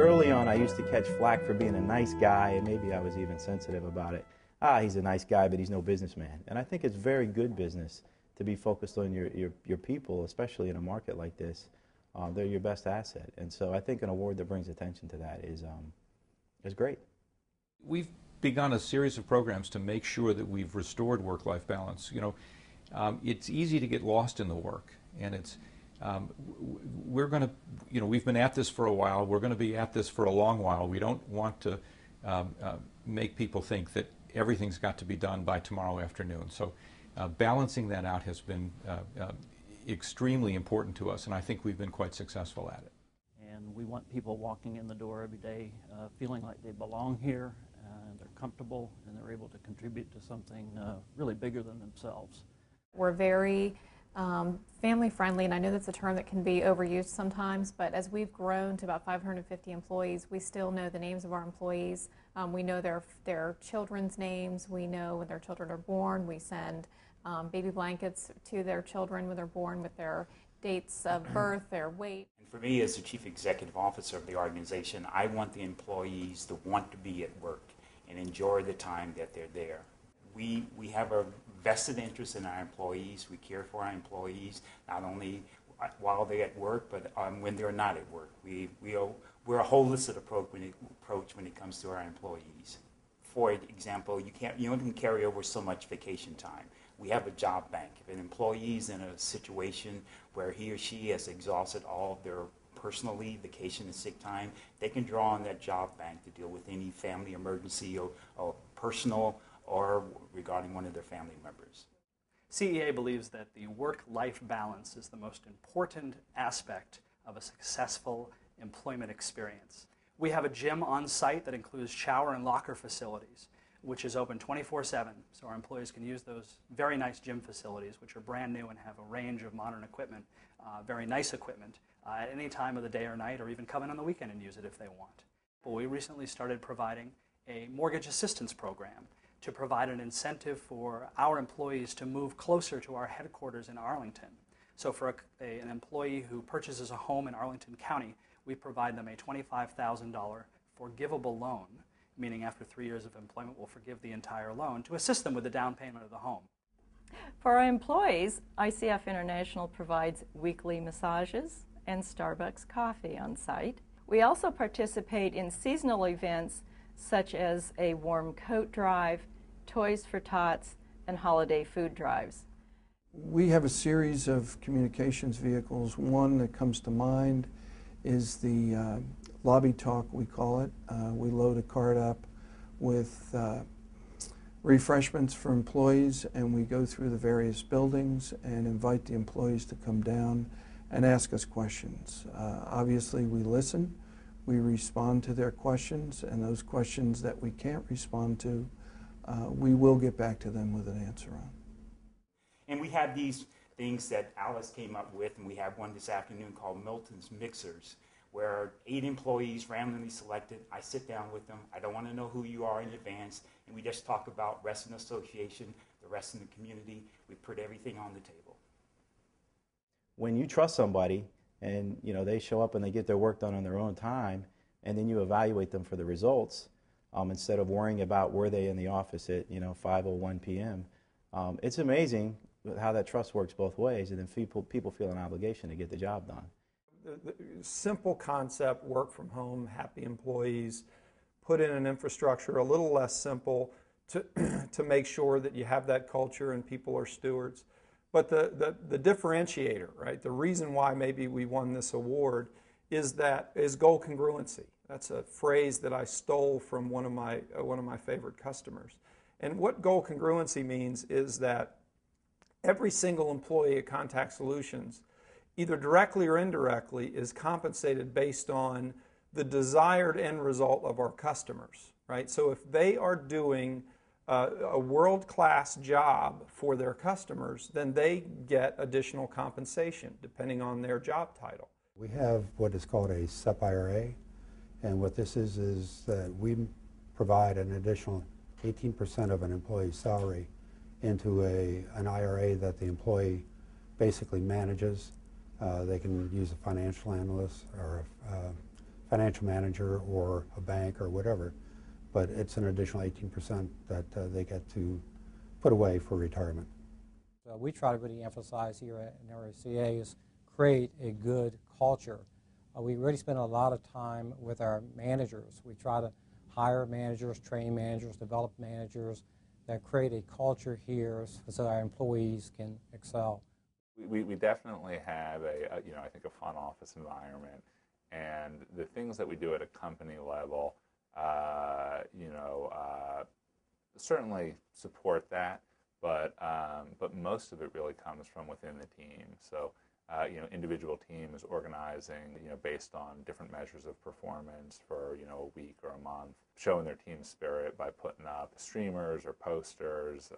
early on, I used to catch flack for being a nice guy, and maybe I was even sensitive about it. He's a nice guy, but he's no businessman. And I think it's very good business to be focused on your people, especially in a market like this. They're your best asset. And so I think an award that brings attention to that is great. We've begun a series of programs to make sure that we've restored work-life balance. You know, it's easy to get lost in the work, and it's we're going to, you know, we've been at this for a while. We're going to be at this for a long while. We don't want to make people think that everything's got to be done by tomorrow afternoon. So balancing that out has been extremely important to us, and I think we've been quite successful at it. And we want people walking in the door every day feeling like they belong here, and they're comfortable, and they're able to contribute to something really bigger than themselves. We're very family friendly, and I know that's a term that can be overused sometimes, but as we've grown to about 550 employees, we still know the names of our employees. We know their children's names. We know when their children are born. We send baby blankets to their children when they're born with their dates of birth, their weight. And for me, as the Chief Executive Officer of the organization, I want the employees to want to be at work and enjoy the time that they're there. We have a vested interest in our employees. We care for our employees, not only while they're at work, but when they're not at work. We're a holistic approach when it comes to our employees. For example, you only can carry over so much vacation time. We have a job bank. If an employee is in a situation where he or she has exhausted all of their personal leave, vacation, and sick time, they can draw on that job bank to deal with any family emergency or personal or regarding one of their family members. CEA believes that the work-life balance is the most important aspect of a successful employment experience. We have a gym on site that includes shower and locker facilities, which is open 24/7, so our employees can use those very nice gym facilities, which are brand new and have a range of modern equipment, very nice equipment, at any time of the day or night, or even come in on the weekend and use it if they want. But we recently started providing a mortgage assistance program to provide an incentive for our employees to move closer to our headquarters in Arlington. So for an employee who purchases a home in Arlington County, we provide them a $25,000 forgivable loan, meaning after 3 years of employment we'll forgive the entire loan to assist them with the down payment of the home. For our employees, ICF International provides weekly massages and Starbucks coffee on site. We also participate in seasonal events such as a warm coat drive, Toys for Tots, and holiday food drives. We have a series of communications vehicles. One that comes to mind is the lobby talk, we call it. We load a cart up with refreshments for employees, and we go through the various buildings and invite the employees to come down and ask us questions. Obviously, we listen. We respond to their questions, and those questions that we can't respond to, we will get back to them with an answer on. And we have these things that Alice came up with, and we have one this afternoon called Milton's Mixers, where 8 employees randomly selected. I sit down with them. I don't want to know who you are in advance, and we just talk about Reston Association, the rest of the community. We put everything on the table. When you trust somebody, and they show up and they get their work done on their own time, and then you evaluate them for the results, instead of worrying about were they in the office at 5:01 p.m. It's amazing how that trust works both ways, and then people feel an obligation to get the job done. The simple concept, work from home, happy employees, put in an infrastructure a little less simple to make sure that you have that culture and people are stewards. But the differentiator, right, the reason why maybe we won this award is goal congruency. That's a phrase that I stole from one of my favorite customers. And what goal congruency means is that every single employee at Contact Solutions, either directly or indirectly, is compensated based on the desired end result of our customers, right? So if they are doing a world-class job for their customers, then they get additional compensation depending on their job title. We have what is called a SEP IRA, and what this is that we provide an additional 18% of an employee's salary into an IRA that the employee basically manages. They can use a financial analyst or financial manager or a bank or whatever, but it's an additional 18% that they get to put away for retirement. We try to really emphasize here at NRECA is create a good culture. We really spend a lot of time with our managers. We try to hire managers, train managers, develop managers that create a culture here so our employees can excel. We definitely have I think a fun office environment, and the things that we do at a company level, certainly support that, but most of it really comes from within the team. So, individual teams organizing, based on different measures of performance for, a week or a month, showing their team spirit by putting up streamers or posters.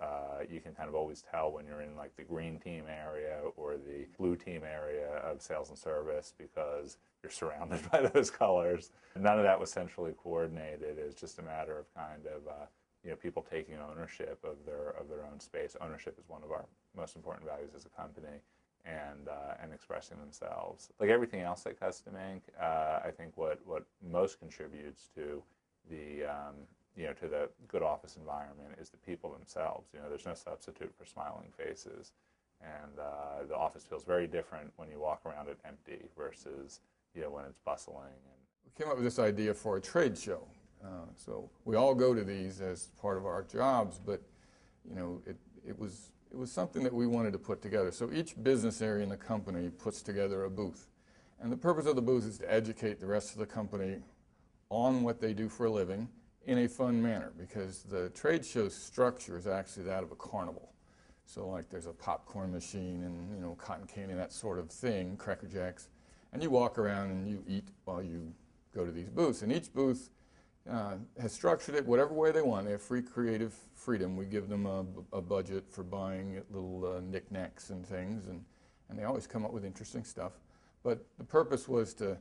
You can kind of always tell when you're in like the green team area or the blue team area of sales and service because you're surrounded by those colors. None of that was centrally coordinated. It was just a matter of kind of, people taking ownership of their own space. Ownership is one of our most important values as a company. And expressing themselves. Like everything else at Custom Ink, I think what most contributes to the to the good office environment is the people themselves. There's no substitute for smiling faces, and the office feels very different when you walk around it empty versus when it's bustling. We came up with this idea for a trade show. So we all go to these as part of our jobs, but it was something that we wanted to put together. So each business area in the company puts together a booth. And the purpose of the booth is to educate the rest of the company on what they do for a living in a fun manner, because the trade show structure is actually that of a carnival. So like there's a popcorn machine and cotton candy, that sort of thing, Cracker Jacks. And you walk around and you eat while you go to these booths. And each booth has structured it whatever way they want. They have free creative freedom. We give them a budget for buying little knickknacks and things, and they always come up with interesting stuff. But the purpose was to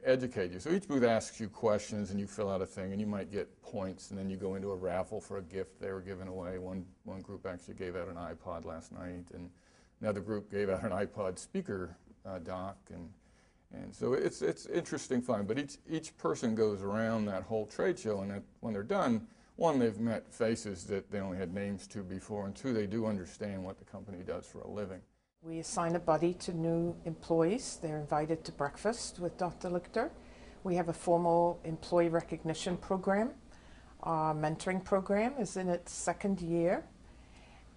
educate you. So each booth asks you questions, and you fill out a thing, and you might get points, and then you go into a raffle for a gift they were giving away. One group actually gave out an iPod last night, and another group gave out an iPod speaker dock, and so it's interesting fun. But each person goes around that whole trade show, and when they're done, one, they've met faces that they only had names to before, and two, they do understand what the company does for a living. We assign a buddy to new employees. They're invited to breakfast with Dr. Lichter. We have a formal employee recognition program. Our mentoring program is in its second year.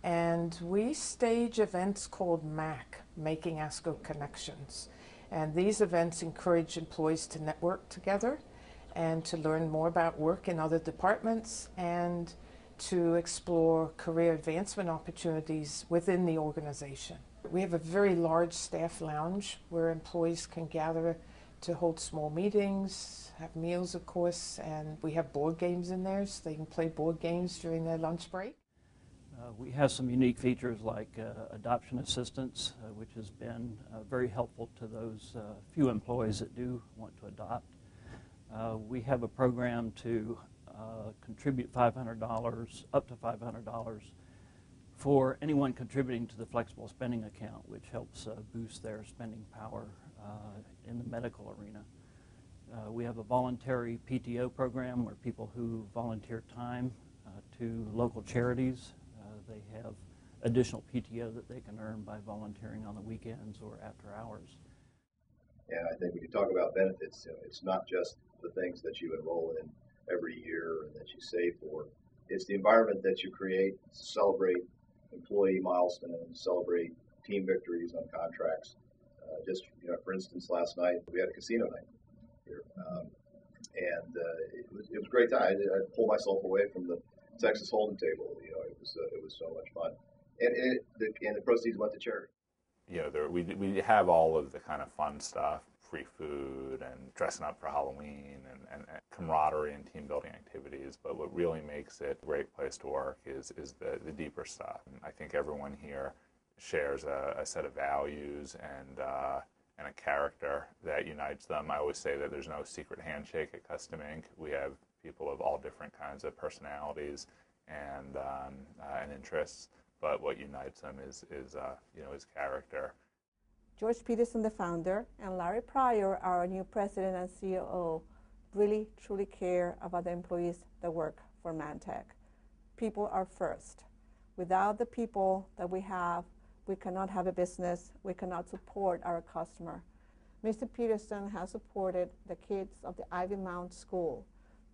And we stage events called MAC, Making ASCO Connections. And these events encourage employees to network together and to learn more about work in other departments and to explore career advancement opportunities within the organization. We have a very large staff lounge where employees can gather to hold small meetings, have meals of course, and we have board games in there so they can play board games during their lunch break. We have some unique features like adoption assistance, which has been very helpful to those few employees that do want to adopt. We have a program to contribute $500, up to $500, for anyone contributing to the flexible spending account, which helps boost their spending power in the medical arena. We have a voluntary PTO program where people who volunteer time to local charities, they have additional PTO that they can earn by volunteering on the weekends or after hours. And I think when you talk about benefits, it's not just the things that you enroll in every year and that you save for. It's the environment that you create to celebrate employee milestones, celebrate team victories on contracts. For instance, last night we had a casino night here, and it was a great time. I pulled myself away from the Texas Hold'em table. It was so much fun, and the proceeds went to charity. We have all of the kind of fun stuff, free food and dressing up for Halloween and camaraderie and team building activities. But what really makes it a great place to work is the deeper stuff. And I think everyone here shares a set of values and a character that unites them. I always say that there's no secret handshake at Custom Ink. We have people of all different kinds of personalities and interests, but what unites them is character. George Peterson, the founder, and Larry Pryor, our new president and COO, really truly care about the employees that work for ManTech. People are first. Without the people that we have, we cannot have a business, we cannot support our customer. Mr. Peterson has supported the kids of the Ivy Mount School.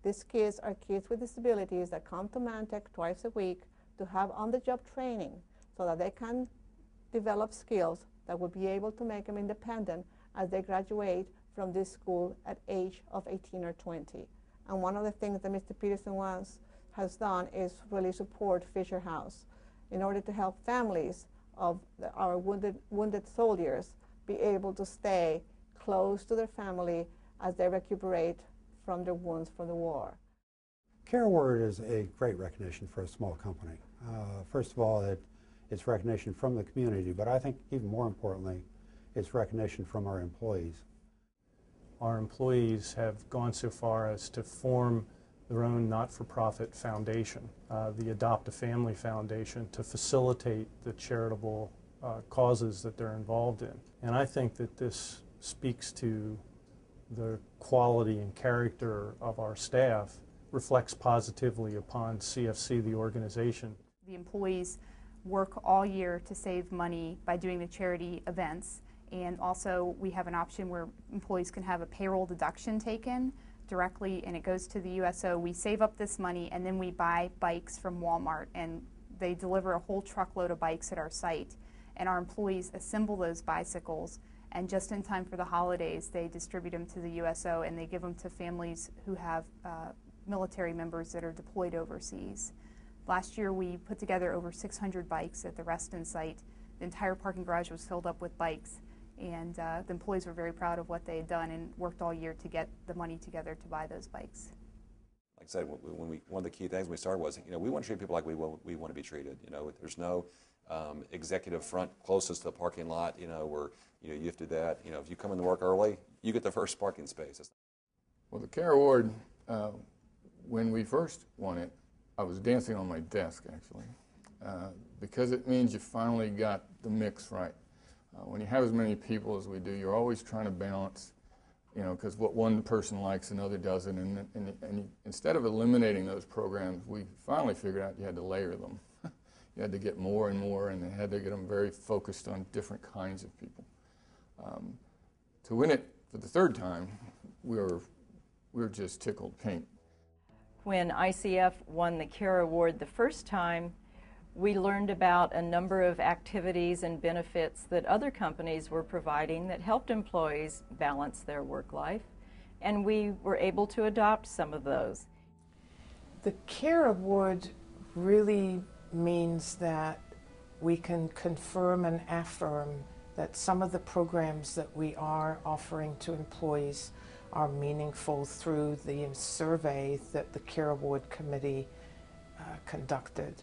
These kids are kids with disabilities that come to ManTech twice a week to have on-the-job training so that they can develop skills that will be able to make them independent as they graduate from this school at age of 18 or 20. And one of the things that Mr. Peterson has done is really support Fisher House in order to help families of our wounded soldiers be able to stay close to their family as they recuperate from their wounds from the war. Care Award is a great recognition for a small company. First of all, it's recognition from the community, but I think even more importantly, it's recognition from our employees. Our employees have gone so far as to form their own not-for-profit foundation, the Adopt a Family Foundation, to facilitate the charitable causes that they're involved in. And I think that this speaks to the quality and character of our staff, reflects positively upon CFC, the organization. The employees work all year to save money by doing the charity events, and also we have an option where employees can have a payroll deduction taken directly and it goes to the USO. We save up this money and then we buy bikes from Walmart, and they deliver a whole truckload of bikes at our site, and our employees assemble those bicycles, and just in time for the holidays they distribute them to the USO and they give them to families who have military members that are deployed overseas. Last year we put together over 600 bikes at the Reston site. The entire parking garage was filled up with bikes, and the employees were very proud of what they had done and worked all year to get the money together to buy those bikes. Like I said, one of the key things when we started was, we want to treat people like we want to be treated. There's no executive front closest to the parking lot, where you have to do that. If you come into work early, you get the first parking space. Well, the Care Award, when we first won it, I was dancing on my desk, actually, because it means you finally got the mix right. When you have as many people as we do, you're always trying to balance, because what one person likes another doesn't, and instead of eliminating those programs, we finally figured out you had to layer them. You had to get more and more, and they had to get them very focused on different kinds of people. To win it for the third time, we were just tickled pink. When ICF won the Care Award the first time, we learned about a number of activities and benefits that other companies were providing that helped employees balance their work life, and we were able to adopt some of those. The Care Award really means that we can confirm and affirm that some of the programs that we are offering to employees are meaningful through the survey that the Care Award Committee conducted.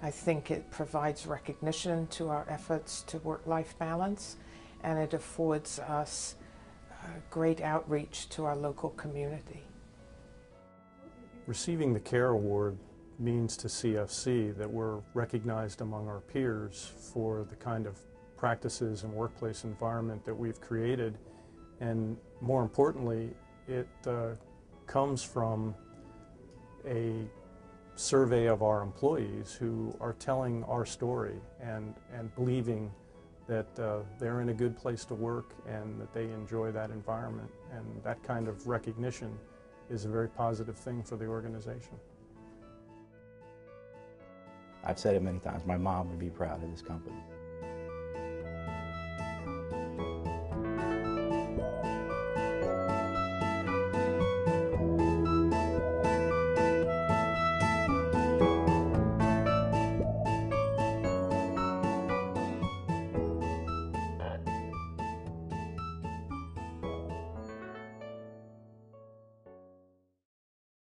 I think it provides recognition to our efforts to work-life balance, and it affords us great outreach to our local community. Receiving the Care Award means to CFC that we're recognized among our peers for the kind of practices and workplace environment that we've created, and more importantly, it comes from a survey of our employees who are telling our story and believing that they're in a good place to work and that they enjoy that environment, and that kind of recognition is a very positive thing for the organization. I've said it many times, my mom would be proud of this company.